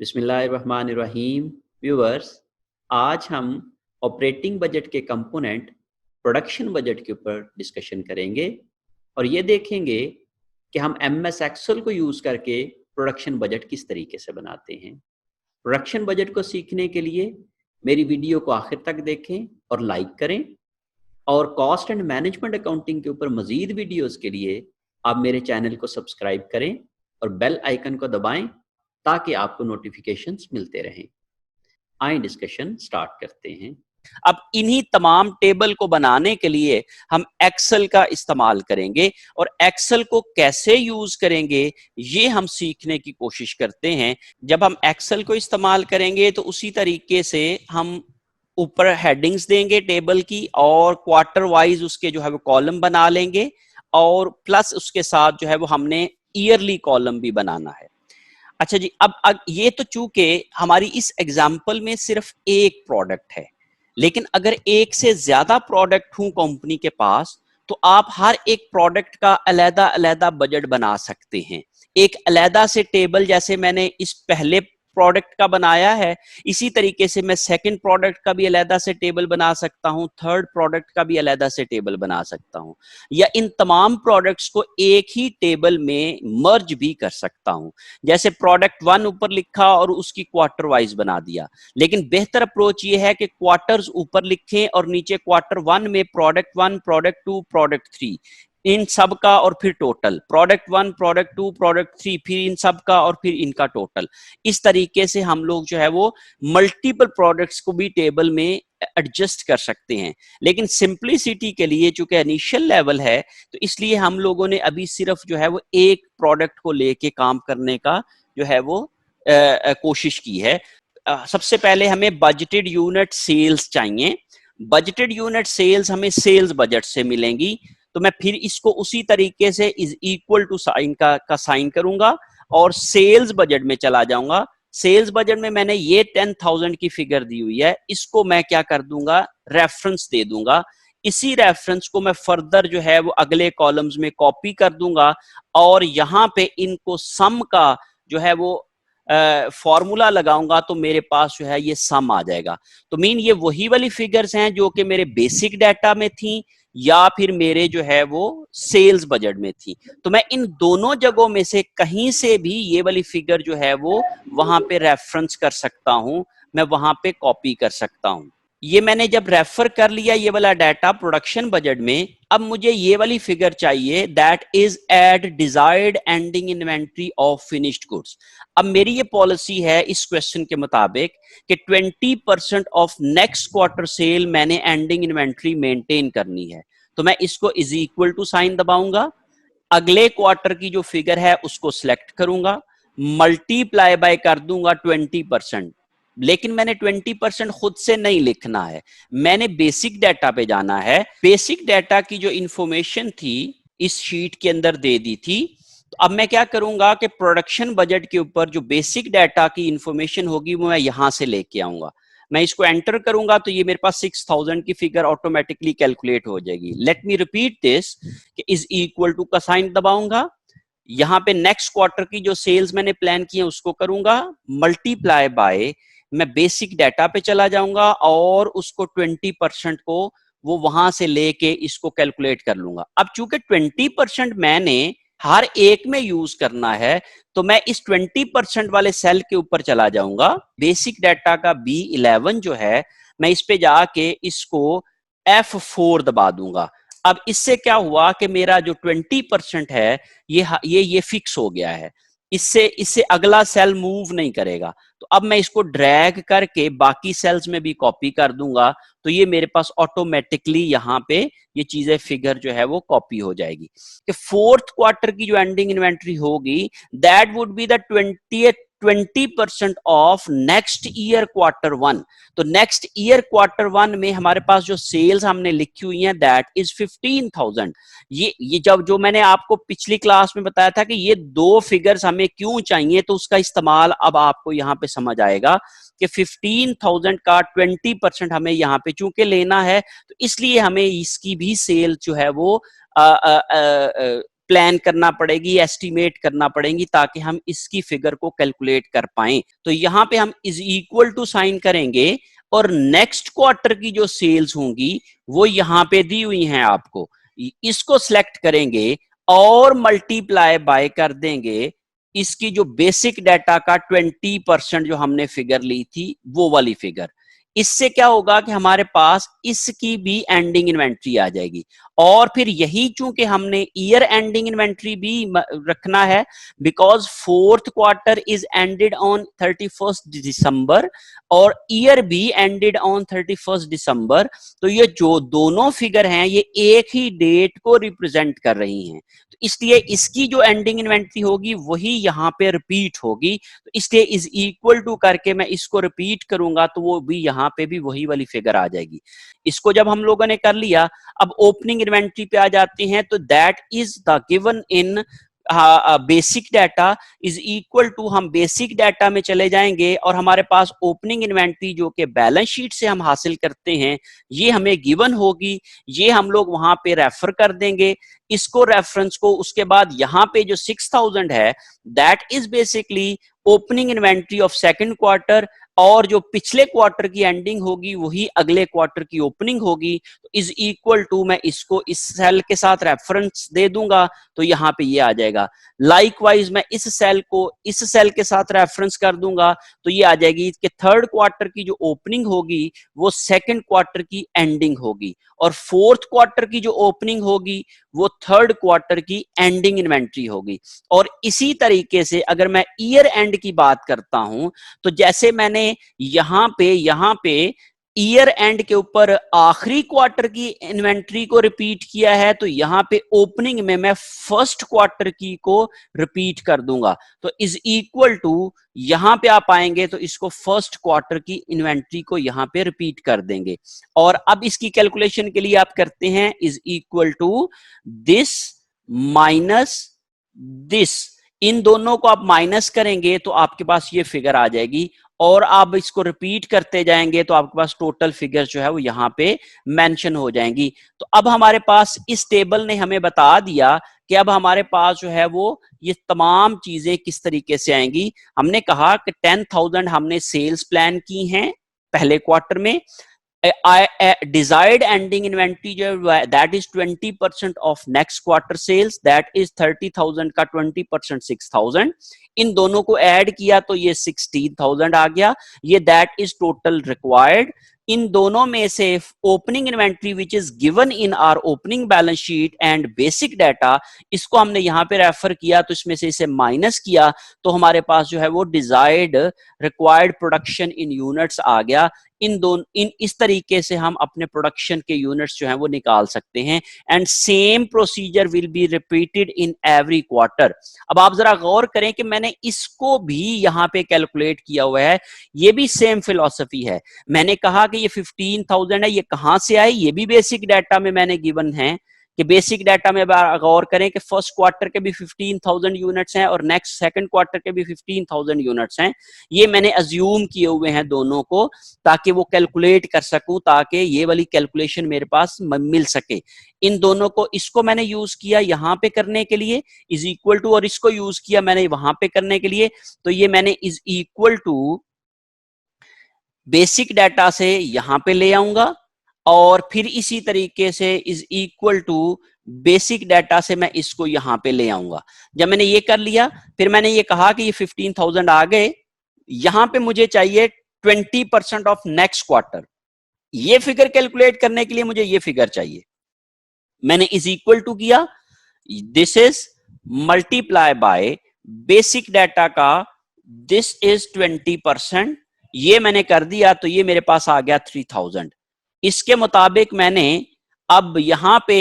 बिस्मिल्लाहिर्रहमानिर्रहीम। व्यूअर्स, आज हम ऑपरेटिंग बजट के कंपोनेंट प्रोडक्शन बजट के ऊपर डिस्कशन करेंगे और ये देखेंगे कि हम एमएस एक्सेल को यूज़ करके प्रोडक्शन बजट किस तरीके से बनाते हैं। प्रोडक्शन बजट को सीखने के लिए मेरी वीडियो को आखिर तक देखें और लाइक करें, और कॉस्ट एंड मैनेजमेंट अकाउंटिंग के ऊपर मज़ीद वीडियोस के लिए आप मेरे चैनल को सब्सक्राइब करें और बेल आइकन को दबाएं ताकि आपको नोटिफिकेशंस मिलते रहें। आइए डिस्कशन स्टार्ट करते हैं। अब इन्हीं तमाम टेबल को बनाने के लिए हम एक्सेल का इस्तेमाल करेंगे और एक्सेल को कैसे यूज करेंगे ये हम सीखने की कोशिश करते हैं। जब हम एक्सेल को इस्तेमाल करेंगे तो उसी तरीके से हम ऊपर हेडिंग्स देंगे टेबल की और क्वार्टर वाइज उसके जो है वो कॉलम बना लेंगे और प्लस उसके साथ जो है वो हमने ईयरली कॉलम भी बनाना है। अच्छा जी, अब ये तो चूंकि हमारी इस एग्जाम्पल में सिर्फ एक प्रोडक्ट है, लेकिन अगर एक से ज्यादा प्रोडक्ट हूं कंपनी के पास तो आप हर एक प्रोडक्ट का अलग अलग बजट बना सकते हैं। एक अलग से टेबल जैसे मैंने इस पहले प्रोडक्ट का बनाया है, इसी तरीके से मैं सेकंड प्रोडक्ट का भी अलग से टेबल बना सकता हूं, थर्ड प्रोडक्ट का भी अलग से टेबल बना सकता हूं, या इन तमाम प्रोडक्ट्स को एक ही टेबल में मर्ज भी कर सकता हूं। जैसे प्रोडक्ट 1 ऊपर लिखा और उसकी क्वार्टर वाइज बना दिया, लेकिन बेहतर अप्रोच ये है कि क्वार्टर्स ऊपर लिखें और नीचे क्वार्टर 1 में प्रोडक्ट 1, प्रोडक्ट 2, प्रोडक्ट 3, इन सब का और फिर टोटल प्रोडक्ट 1, प्रोडक्ट 2, प्रोडक्ट 3, फिर इन सब का और फिर इनका टोटल। इस तरीके से हम लोग जो है वो मल्टीपल प्रोडक्ट्स को भी टेबल में एडजस्ट कर सकते हैं। लेकिन सिंपलिसिटी के लिए चूंकि इनिशियल लेवल है तो इसलिए हम लोगों ने अभी सिर्फ जो है वो एक प्रोडक्ट को लेके काम करने का जो है वो कोशिश की है। सबसे पहले हमें बजटेड यूनिट सेल्स चाहिए। बजटेड यूनिट सेल्स हमें सेल्स बजट से मिलेंगी, तो मैं फिर इसको उसी तरीके से इज इक्वल टू साइन का साइन करूंगा और सेल्स बजट में चला जाऊंगा। सेल्स बजट में मैंने ये 10,000 की फिगर दी हुई है, इसको मैं क्या कर दूंगा, रेफरेंस दे दूंगा। इसी रेफरेंस को मैं फर्दर जो है वो अगले कॉलम्स में कॉपी कर दूंगा और यहां पे इनको सम का जो है वो फॉर्मूला लगाऊंगा तो मेरे पास जो है ये सम आ जाएगा। तो मीन ये वही वाली फिगर्स हैं जो कि मेरे बेसिक डाटा में थी या फिर मेरे जो है वो सेल्स बजट में थी। तो मैं इन दोनों जगहों में से कहीं से भी ये वाली फिगर जो है वो वहां पे रेफरेंस कर सकता हूं, मैं वहां पे कॉपी कर सकता हूं। ये मैंने जब रेफर कर लिया ये वाला डाटा प्रोडक्शन बजट में, अब मुझे ये वाली फिगर चाहिए that is at desired ending inventory of finished goods. अब मेरी ये पॉलिसी है इस क्वेश्चन के मुताबिक कि 20% ऑफ नेक्स्ट क्वार्टर सेल मैंने एंडिंग इन्वेंट्री मेंटेन करनी है। तो मैं इसको इज इक्वल टू साइन दबाऊंगा, अगले क्वार्टर की जो फिगर है उसको सिलेक्ट करूंगा, मल्टीप्लाई बाय कर दूंगा 20%। लेकिन मैंने 20% खुद से नहीं लिखना है, मैंने बेसिक डाटा पे जाना है। बेसिक डाटा की जो इंफॉर्मेशन थी इस शीट के अंदर दे दी थी। तो अब मैं क्या करूंगा कि प्रोडक्शन बजट के ऊपर जो बेसिक डाटा की इंफॉर्मेशन होगी वो मैं यहां से लेके आऊंगा। मैं इसको एंटर करूंगा तो ये मेरे पास 6,000 की फिगर ऑटोमेटिकली कैलकुलेट हो जाएगी। लेट मी रिपीट दिस कि इज इक्वल टू का साइन दबाऊंगा, यहां पे नेक्स्ट क्वार्टर की जो सेल्स मैंने प्लान की है उसको करूंगा, मल्टीप्लाई बाय मैं बेसिक डाटा पे चला जाऊंगा और उसको 20% को वो वहां से लेके इसको कैलकुलेट कर लूंगा। अब चूंकि 20% मैंने हर एक में यूज करना है तो मैं इस 20% वाले सेल के ऊपर चला जाऊंगा, बेसिक डाटा का B11 जो है मैं इस पे जाके इसको F4 दबा दूंगा। अब इससे क्या हुआ कि मेरा जो 20% है ये फिक्स हो गया है, इससे अगला सेल मूव नहीं करेगा। तो अब मैं इसको ड्रैग करके बाकी सेल्स में भी कॉपी कर दूंगा तो ये मेरे पास ऑटोमेटिकली यहाँ पे ये चीजें फिगर जो है वो कॉपी हो जाएगी। कि फोर्थ क्वार्टर की जो एंडिंग इन्वेंट्री होगी that would be the 20% of next year quarter 1। तो नेक्स्ट ईयर क्वार्टर 1 में हमारे पास जो सेल्स हमने लिखी हुई हैं दैट इज 15,000। ये जब जो मैंने आपको पिछली क्लास में बताया था कि ये दो फिगर्स हमें क्यों चाहिए, तो उसका इस्तेमाल अब आपको यहाँ पे समझ आएगा कि 15,000 का 20% हमें यहाँ पे चूंकि लेना है तो इसलिए हमें इसकी भी सेल जो है वो प्लान करना पड़ेगी, एस्टिमेट करना पड़ेगी, ताकि हम इसकी फिगर को कैलकुलेट कर पाएं। तो यहां पे हम इज इक्वल टू साइन करेंगे और नेक्स्ट क्वार्टर की जो सेल्स होंगी वो यहां पे दी हुई हैं आपको, इसको सिलेक्ट करेंगे और मल्टीप्लाई बाय कर देंगे इसकी जो बेसिक डाटा का 20% जो हमने फिगर ली थी वो वाली फिगर। इससे क्या होगा कि हमारे पास इसकी भी एंडिंग इन्वेंट्री आ जाएगी। और फिर यही चूंकि हमने ईयर एंडिंग इन्वेंट्री भी रखना है, because fourth quarter is ended on 31st दिसंबर और ईयर भी एंडेड ऑन 31st दिसंबर। तो ये जो दोनों फिगर हैं ये एक ही डेट को रिप्रेजेंट कर रही हैं, तो इसलिए इसकी जो एंडिंग इन्वेंट्री होगी वही यहाँ पे रिपीट होगी। तो इसलिए इज इक्वल टू करके मैं इसको रिपीट करूंगा तो वो भी यहाँ पे भी वही वाली फिगर आ जाएगी। इसको जब हम लोगों ने कर लिया, अब ओपनिंग इन्वेंट्री पे आ जाते हैं, तो that is the given in basic data is equal to, हम बेसिक डाटा में चले जाएंगे और हमारे पास ओपनिंग इन्वेंट्री जो कि बैलेंस शीट से हम हासिल करते हैं ये हमें गिवन होगी, ये हम लोग वहां पे रेफर कर देंगे इसको, रेफरेंस को। उसके बाद यहाँ पे जो 6000 है that is basically opening inventory of second quarter, और जो पिछले क्वार्टर की एंडिंग होगी वही अगले क्वार्टर की ओपनिंग होगी। तो इज इक्वल टू मैं इसको इस सेल के साथ रेफरेंस दे दूंगा तो यहाँ पे ये आ जाएगा। लाइकवाइज मैं इस सेल को इस सेल के साथ रेफरेंस कर दूंगा तो ये आ जाएगी कि थर्ड क्वार्टर की जो ओपनिंग होगी वो सेकंड क्वार्टर की एंडिंग होगी और फोर्थ क्वार्टर की जो ओपनिंग होगी वो थर्ड क्वार्टर की एंडिंग इन्वेंट्री होगी। और इसी तरीके से अगर मैं ईयर एंड की बात करता हूं तो जैसे मैंने यहां पे ईयर एंड के ऊपर आखिरी क्वार्टर की इन्वेंट्री को रिपीट किया है, तो यहां पे ओपनिंग में मैं फर्स्ट क्वार्टर की को रिपीट कर दूंगा। तो इज इक्वल टू यहां पे आप आएंगे तो इसको फर्स्ट क्वार्टर की इन्वेंट्री को यहां पे रिपीट कर देंगे। और अब इसकी कैलकुलेशन के लिए आप करते हैं is equal to this minus this, इन दोनों को आप माइनस करेंगे तो आपके पास ये फिगर आ जाएगी और आप इसको रिपीट करते जाएंगे तो आपके पास टोटल फिगर जो है वो यहाँ पे मेंशन हो जाएंगी। तो अब हमारे पास इस टेबल ने हमें बता दिया कि अब हमारे पास जो है वो ये तमाम चीजें किस तरीके से आएंगी। हमने कहा कि 10,000 हमने सेल्स प्लान की हैं पहले क्वार्टर में, desired ending inventory जो that is 20% of next quarter sales, that is 30,000 का 20% 6,000, इन दोनों को ऐड किया तो ये 16,000 आ गया। ये that is total required। इन दोनों में से opening inventory which is given in our opening balance sheet and basic data, इसको हमने यहां पे रेफर किया तो इसमें से इसे माइनस किया तो हमारे पास जो है वो desired required production in units आ गया। इन इस तरीके से हम अपने प्रोडक्शन के यूनिट्स जो हैं वो निकाल सकते हैं and same procedure will be repeated in every quarter. अब आप जरा गौर करें कि मैंने इसको भी यहां पे कैलकुलेट किया हुआ है, ये भी सेम फिलॉसफी है। मैंने कहा कि ये 15,000 है, ये कहां से आई, ये भी बेसिक डाटा में मैंने गिवन है कि बेसिक डाटा में गौर करें कि फर्स्ट क्वार्टर के भी 15,000 यूनिट्स हैं और नेक्स्ट सेकंड क्वार्टर के भी 15,000 यूनिट्स हैं। ये मैंने अज्यूम किए हुए हैं दोनों को ताकि वो कैलकुलेट कर सकूं, ताकि ये वाली कैलकुलेशन मेरे पास मिल सके। इन दोनों को, इसको मैंने यूज किया यहां पे करने के लिए इज इक्वल टू, और इसको यूज किया मैंने वहां पे करने के लिए। तो ये मैंने is equal to basic data से यहां पे ले आऊंगा और फिर इसी तरीके से is equal to basic data से मैं इसको यहां पे ले आऊंगा। जब मैंने ये कर लिया फिर मैंने ये कहा कि ये 15,000 आ गए, यहां पे मुझे चाहिए 20% ऑफ नेक्स्ट क्वार्टर। ये फिगर कैलकुलेट करने के लिए मुझे ये फिगर चाहिए। मैंने इज इक्वल टू किया, this is multiply by basic data का दिस इज 20%, ये मैंने कर दिया तो ये मेरे पास आ गया 3,000। इसके मुताबिक मैंने अब यहां पे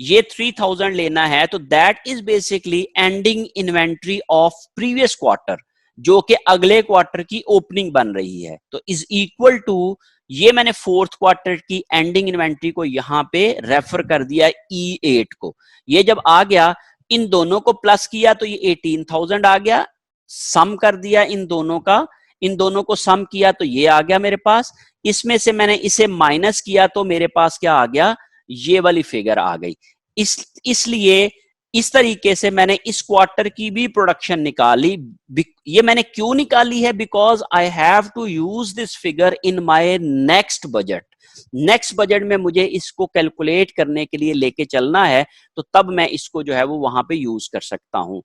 ये 3,000 लेना है तो that is basically ending inventory of previous quarter जो कि अगले क्वार्टर की ओपनिंग बन रही है। तो इज इक्वल टू ये मैंने फोर्थ क्वार्टर की एंडिंग इन्वेंट्री को यहां पे रेफर कर दिया E8 को। ये जब आ गया इन दोनों को प्लस किया तो ये 18,000 आ गया, सम कर दिया इन दोनों का, इन दोनों को सम किया तो ये आ गया मेरे पास। इसमें से मैंने इसे माइनस किया तो मेरे पास क्या आ गया, ये वाली फिगर आ गई। इसलिए इस तरीके से मैंने इस क्वार्टर की भी प्रोडक्शन निकाली। ये मैंने क्यों निकाली है? Because I have to use this figure in my next budget. Next budget में मुझे इसको कैलकुलेट करने के लिए लेके चलना है, तो तब मैं इसको जो है वो वहां पे यूज कर सकता हूं।